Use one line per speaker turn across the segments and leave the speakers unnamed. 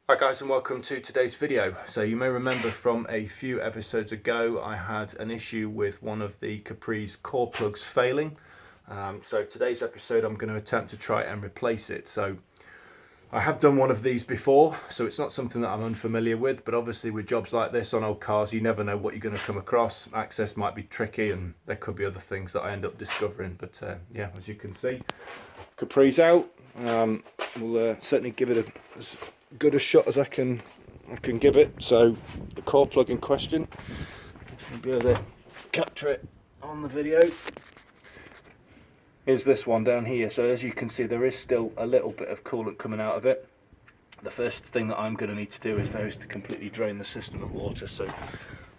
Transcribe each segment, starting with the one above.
Hi guys, and welcome to today's video. So you may remember from a few episodes ago I had an issue with one of the Capri's core plugs failing. So today's episode I'm going to attempt to try and replace it. So I have done one of these before, so it's not something that I'm unfamiliar with, but obviously with jobs like this on old cars you never know what you're going to come across. Access might be tricky and there could be other things that I end up discovering, but yeah, as you can see, Capri's out. We'll certainly give it as good a shot as I can give it. So the core plug in question, I'll be able to capture it on the video, is this one down here. So as you can see, there is still a little bit of coolant coming out of it. The first thing that I'm going to need to do is to completely drain the system of water, so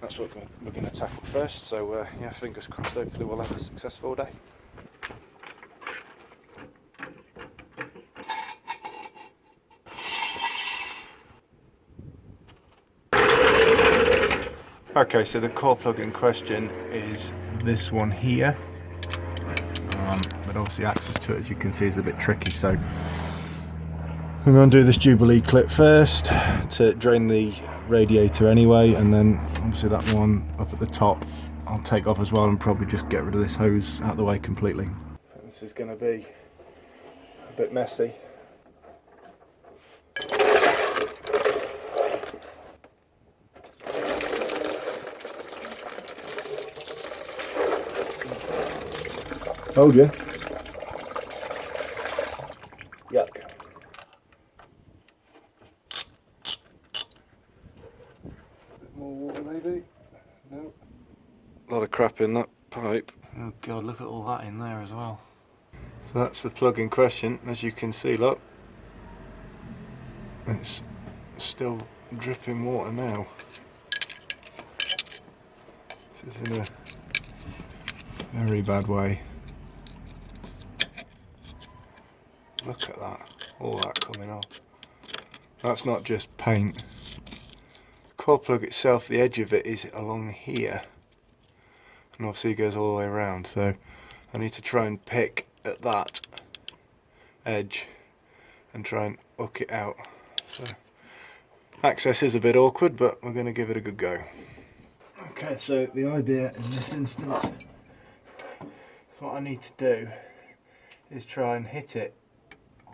that's what we're going to tackle first. So yeah, fingers crossed, hopefully we'll have a successful day. Okay, so the core plug in question is this one here, but obviously access to it, as you can see, is a bit tricky, so I'm going to do this Jubilee clip first to drain the radiator anyway, and then obviously that one up at the top I'll take off as well and probably just get rid of this hose out of the way completely. This is going to be a bit messy. Told you. Yuck. Bit more water maybe? No. A lot of crap in that pipe. Oh god, look at all that in there as well. So that's the plug in question. As you can see, look. It's still dripping water now. This is in a very bad way. Look at that, all that coming off. That's not just paint. The core plug itself, the edge of it is along here, and obviously it goes all the way around, so I need to try and pick at that edge and try and hook it out. So access is a bit awkward, but we're going to give it a good go. Okay, so the idea in this instance, what I need to do is try and hit it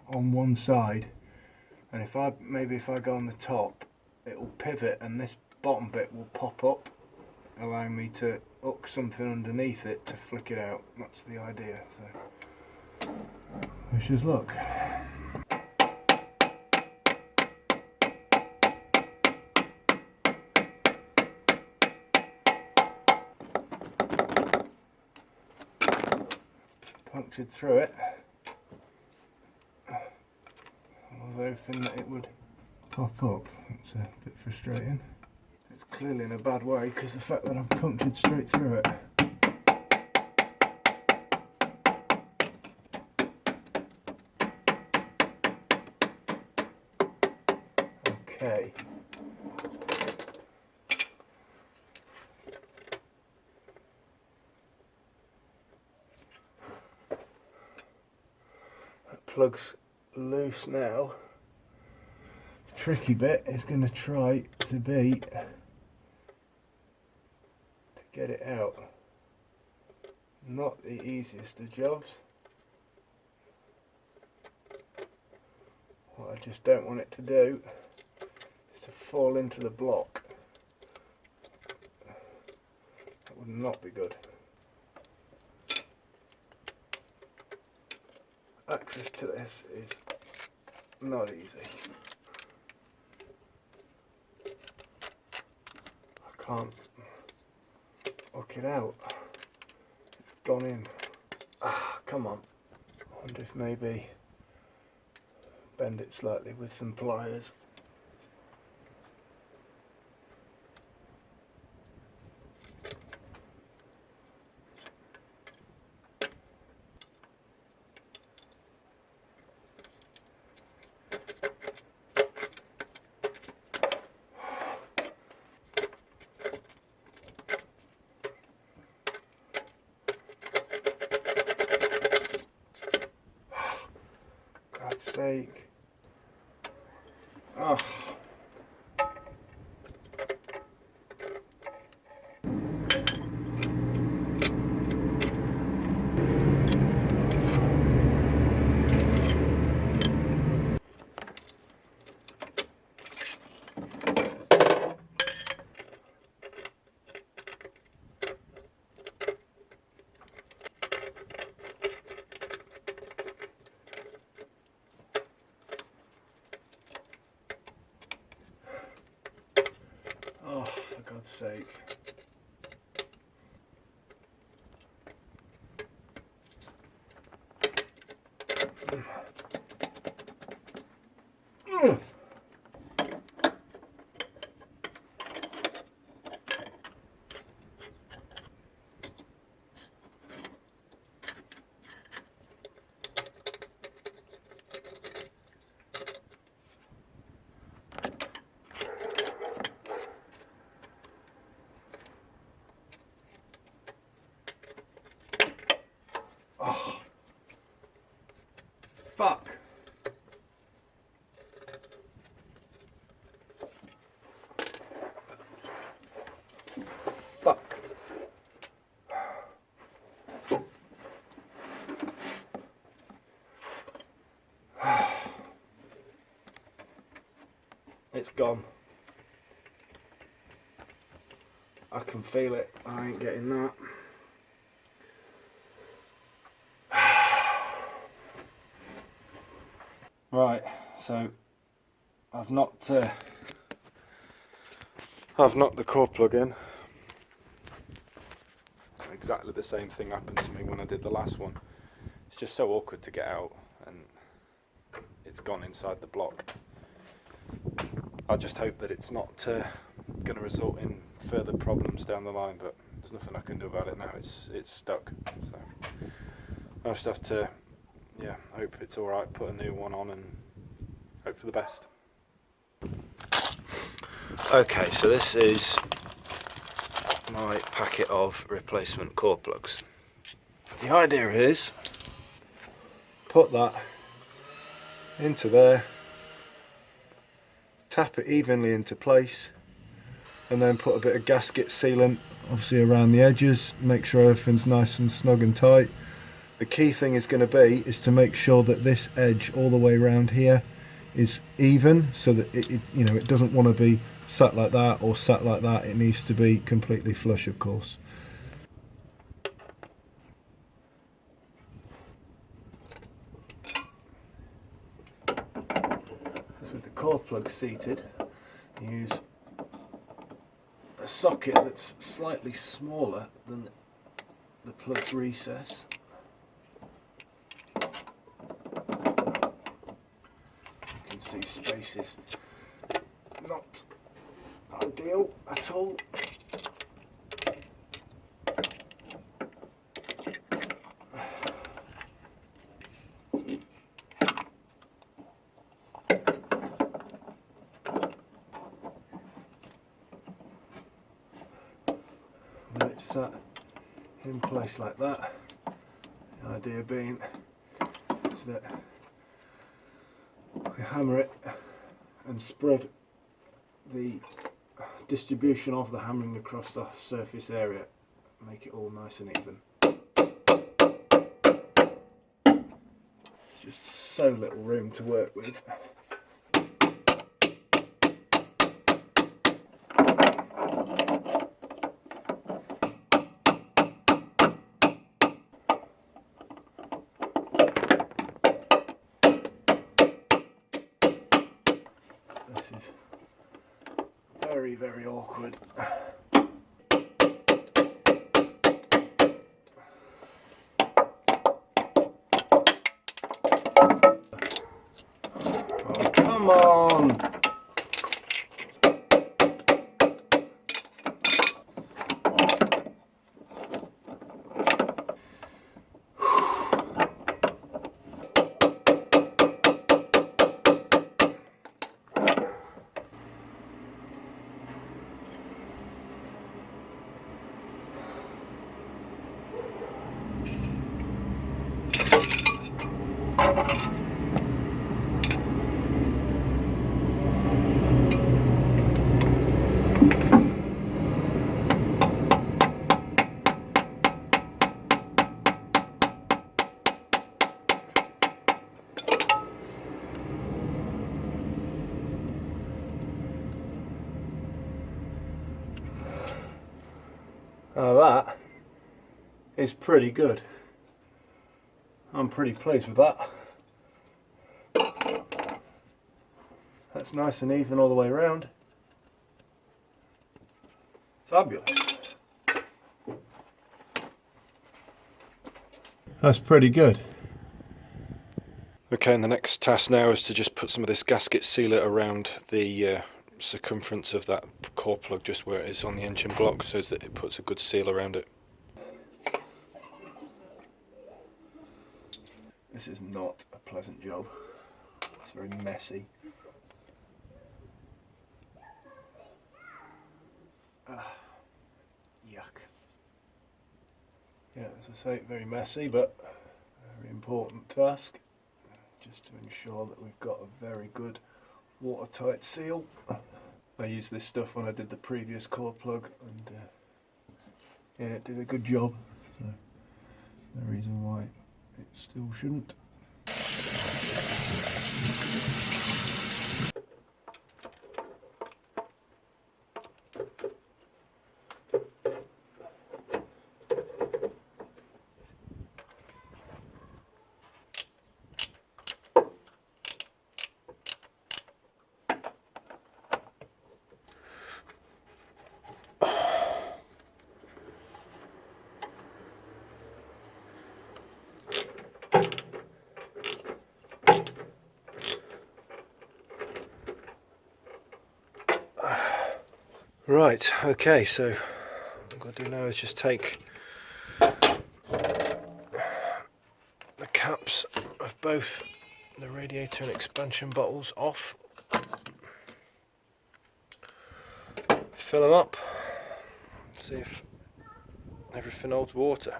on one side, and if I go on the top, it will pivot and this bottom bit will pop up, allowing me to hook something underneath it to flick it out. That's the idea. So wish us luck. Punctured through it. I was hoping that it would pop up. It's a bit frustrating. It's clearly in a bad way because the fact that I've punctured straight through it. Okay. That plug's loose now. The tricky bit is going to try to be to get it out. Not the easiest of jobs. What I just don't want it to do is to fall into the block. That would not be good. Access to this is not easy. I can't hook it out. It's gone in. Ah, come on. I wonder if maybe bend it slightly with some pliers. God's sake. Oh, God's sake. Oh, fuck. Fuck. It's gone. I can feel it. I ain't getting that. Right, so I've knocked the core plug in. Exactly the same thing happened to me when I did the last one. It's just so awkward to get out, and it's gone inside the block. I just hope that it's not going to result in further problems down the line, but there's nothing I can do about it now. It's stuck, so I just have to, yeah, hope it's all right. Put a new one on and hope for the best. Okay, so this is my packet of replacement core plugs. The idea is put that into there, tap it evenly into place, and then put a bit of gasket sealant obviously around the edges, make sure everything's nice and snug and tight. The key thing is going to be to make sure that this edge all the way around here is even, so that it doesn't want to be sat like that or sat like that. It needs to be completely flush, of course. As with the core plug seated, use a socket that's slightly smaller than the plug's recess. You can see space is not ideal at all. When it's sat in place like that, the idea being is that we hammer it and spread the distribution of the hammering across the surface area, make it all nice and even. Just so little room to work with. This is very, very awkward. Oh, come on! Now that is pretty good. I'm pretty pleased with that. That's nice and even all the way around. Fabulous. That's pretty good. Okay, and the next task now is to just put some of this gasket sealer around the circumference of that core plug, just where it is on the engine block, so that it puts a good seal around it. This is not a pleasant job. It's very messy. Yuck. Yeah, as I say, very messy, but a very important task, just to ensure that we've got a very good watertight seal. I used this stuff when I did the previous core plug, and yeah, it did a good job, so no reason why it still shouldn't. Right, okay, so what I've got to do now is just take the caps of both the radiator and expansion bottles off, fill them up, see if everything holds water.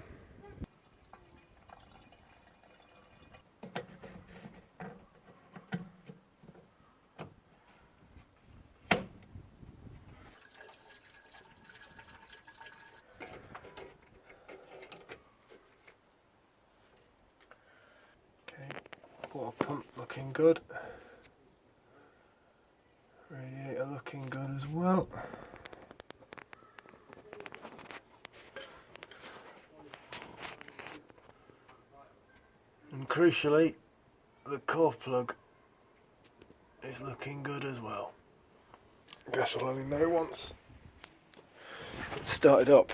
Water pump looking good, radiator looking good as well. And crucially, the core plug is looking good as well. I guess we'll only know once it's started up.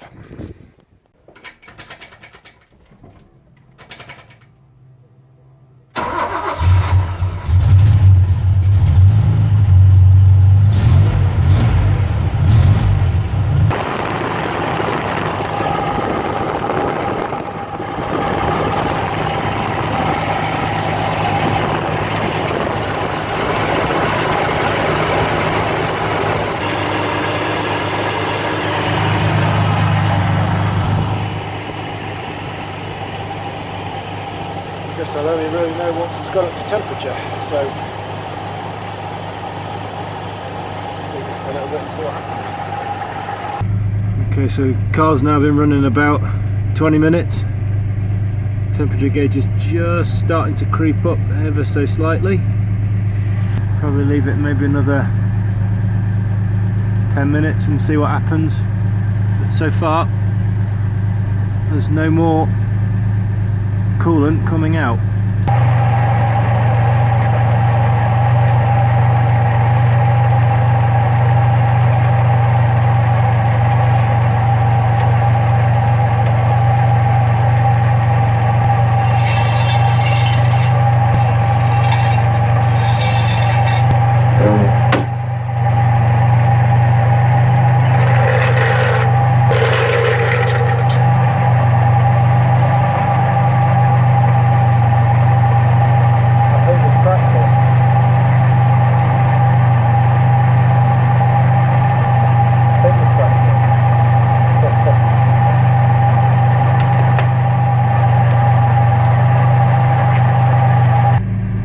I'll only really know once it's got up to temperature, so a little bit and see what happens. Okay, so car's now been running about 20 minutes. Temperature gauge is just starting to creep up ever so slightly. Probably leave it maybe another 10 minutes and see what happens. But so far, there's no more coolant coming out.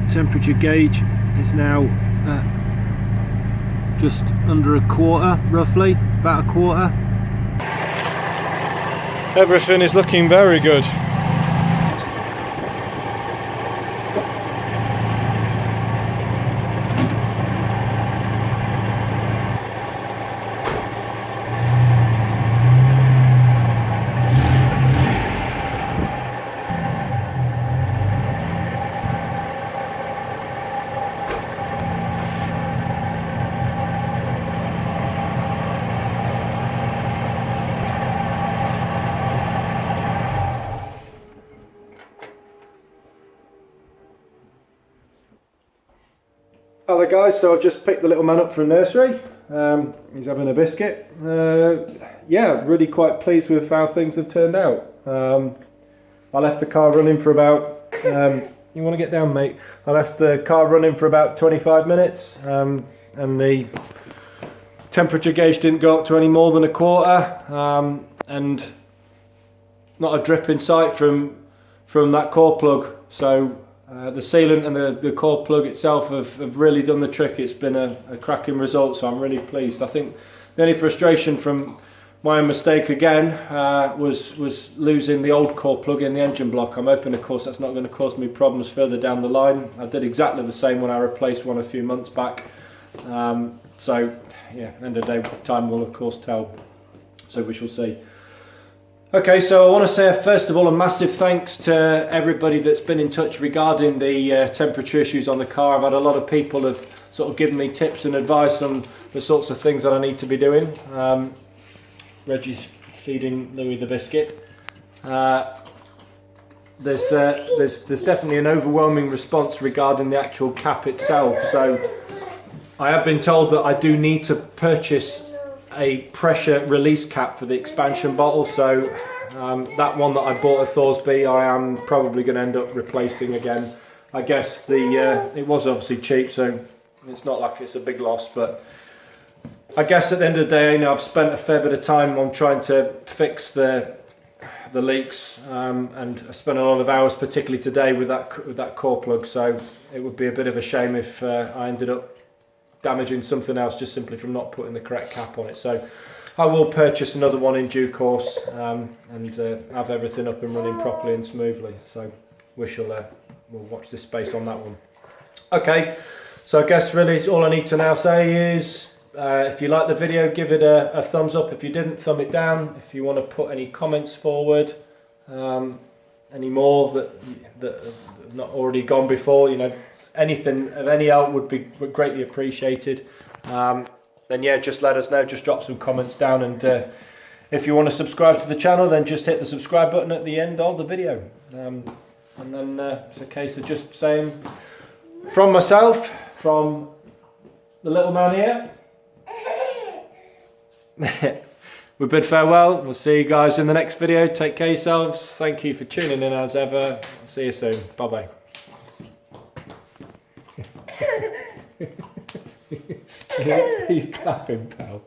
Temperature gauge is now just under a quarter, roughly, about a quarter. Everything is looking very good.
there guys, so I've just picked the little man up from nursery. He's having a biscuit. Yeah, really quite pleased with how things have turned out. I left the car running for about, you want to get down mate? I left the car running for about 25 minutes and the temperature gauge didn't go up to any more than a quarter, and not a drip in sight from that core plug. So the sealant and the core plug itself have really done the trick. It's been a cracking result, so I'm really pleased. I think the only frustration from my own mistake again was losing the old core plug in the engine block. I'm hoping of course that's not going to cause me problems further down the line. I did exactly the same when I replaced one a few months back. So yeah, end of the day, time will of course tell, so we shall see. Okay, so I want to say first of all a massive thanks to everybody that's been in touch regarding the temperature issues on the car. I've had a lot of people have sort of given me tips and advice on the sorts of things that I need to be doing. Reggie's feeding Louis the biscuit. There's definitely an overwhelming response regarding the actual cap itself. So I have been told that I do need to purchase a pressure release cap for the expansion bottle, so that one that I bought at Thorsby I am probably going to end up replacing again. I guess it was obviously cheap, so it's not like it's a big loss, but I guess at the end of the day, you know, I've spent a fair bit of time on trying to fix the leaks, and I spent a lot of hours, particularly today, with that core plug, so it would be a bit of a shame if I ended up damaging something else just simply from not putting the correct cap on it. So I will purchase another one in due course, and have everything up and running properly and smoothly. So we'll watch this space on that one. Okay, so I guess really all I need to now say is if you like the video, give it a thumbs up. If you didn't, thumb it down. If you want to put any comments forward, any more that have not already gone before, you know, anything of any help would be greatly appreciated. Then yeah, just let us know, just drop some comments down, and if you want to subscribe to the channel, then just hit the subscribe button at the end of the video. And then it's a case of just saying from myself, from the little man here, we bid farewell. We'll see you guys in the next video. Take care of yourselves. Thank you for tuning in as ever. See you soon. Bye bye. You clapping, pal.